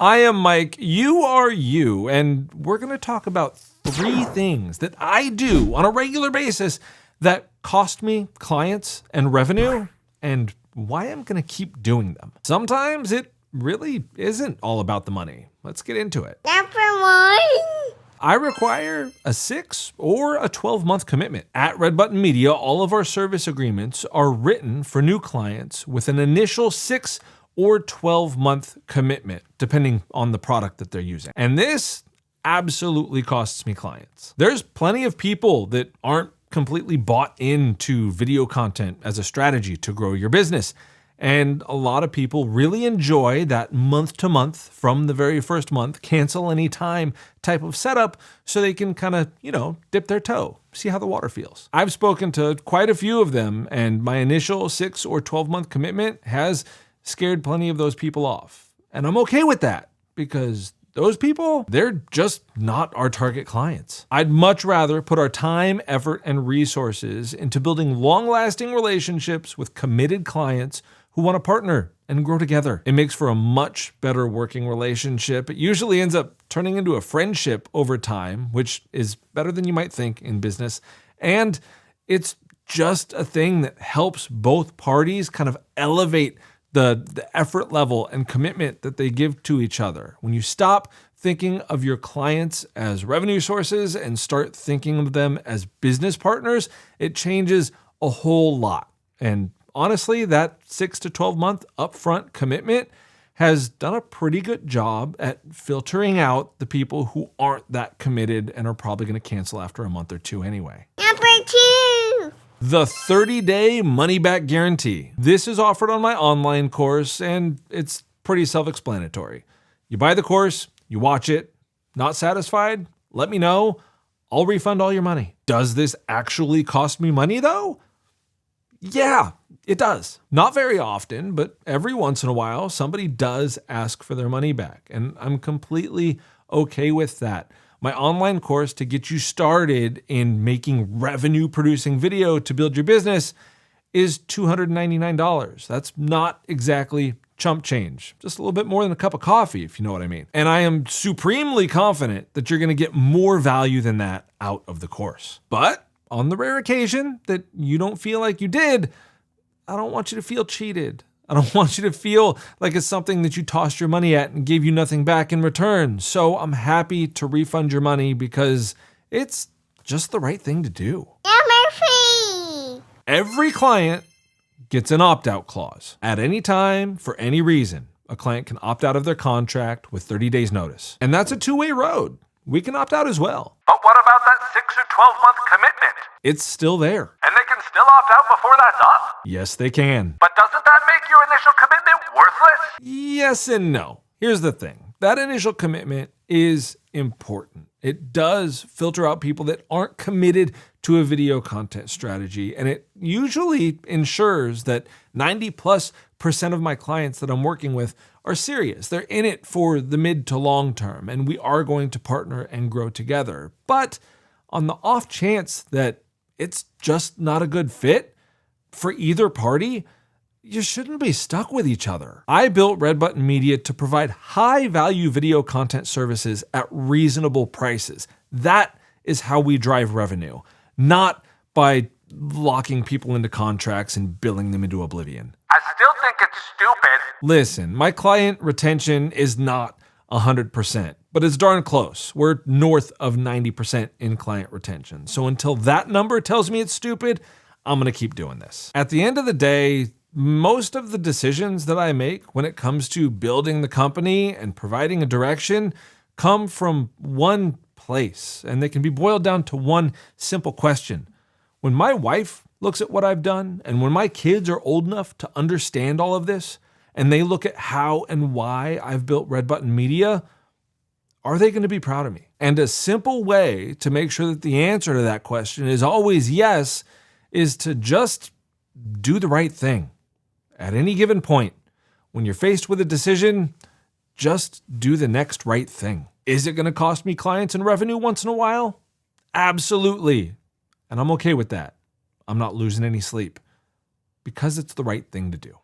I am Mike, you are you, and we're going to talk about 3 things that I do on a regular basis that cost me clients and revenue, and why I'm going to keep doing them. Sometimes it really isn't all about the money. Let's get into it. Number 1. I require a 6 or a 12-month commitment. At Red Button Media, all of our service agreements are written for new clients with an initial 6 or 12-month commitment, depending on the product that they're using. And this absolutely costs me clients. There's plenty of people that aren't completely bought into video content as a strategy to grow your business. And a lot of people really enjoy that month to month, from the very first month, cancel anytime type of setup so they can kind of, dip their toe, see how the water feels. I've spoken to quite a few of them, and my initial 6 or 12-month commitment has scared plenty of those people off. And I'm okay with that, because those people, they're just not our target clients. I'd much rather put our time, effort, and resources into building long-lasting relationships with committed clients who want to partner and grow together. It makes for a much better working relationship. It usually ends up turning into a friendship over time, which is better than you might think in business. And it's just a thing that helps both parties kind of elevate the effort level and commitment that they give to each other. When you stop thinking of your clients as revenue sources and start thinking of them as business partners, it changes a whole lot. And honestly, that 6 to 12 month upfront commitment has done a pretty good job at filtering out the people who aren't that committed and are probably going to cancel after a month or 2 anyway. Number 2. The 30-day money-back guarantee. This is offered on my online course, and it's pretty self-explanatory. You buy the course, you watch it, not satisfied? Let me know. I'll refund all your money. Does this actually cost me money, though? Yeah, it does. Not very often, but every once in a while, somebody does ask for their money back, and I'm completely okay with that. My online course to get you started in making revenue-producing video to build your business is $299. That's not exactly chump change. Just a little bit more than a cup of coffee, if you know what I mean. And I am supremely confident that you're going to get more value than that out of the course. But on the rare occasion that you don't feel like you did, I don't want you to feel cheated. I don't want you to feel like it's something that you tossed your money at and gave you nothing back in return. So I'm happy to refund your money because it's just the right thing to do. Number 3. Every client gets an opt-out clause. At any time, for any reason, a client can opt out of their contract with 30 days notice. And that's a 2-way road. We can opt out as well. But what about that 6 or 12-month commitment? It's still there. And they can still opt out before that's up? Yes, they can. But doesn't that make your initial commitment worthless? Yes and no. Here's the thing. That initial commitment is important. It does filter out people that aren't committed to a video content strategy, and it usually ensures that 90+% of my clients that I'm working with are serious. They're in it for the mid to long term, and we are going to partner and grow together. But on the off chance that it's just not a good fit for either party, you shouldn't be stuck with each other. I built Red Button Media to provide high-value video content services at reasonable prices. That is how we drive revenue, not by locking people into contracts and billing them into oblivion. I still think it's stupid. Listen, my client retention is not 100%, but it's darn close. We're north of 90% in client retention. So until that number tells me it's stupid, I'm going to keep doing this. At the end of the day, most of the decisions that I make when it comes to building the company and providing a direction come from one place, and they can be boiled down to one simple question. When my wife looks at what I've done, and when my kids are old enough to understand all of this, and they look at how and why I've built Red Button Media, are they going to be proud of me? And a simple way to make sure that the answer to that question is always yes is to just do the right thing. At any given point, when you're faced with a decision, just do the next right thing. Is it going to cost me clients and revenue once in a while? Absolutely. And I'm okay with that. I'm not losing any sleep because it's the right thing to do.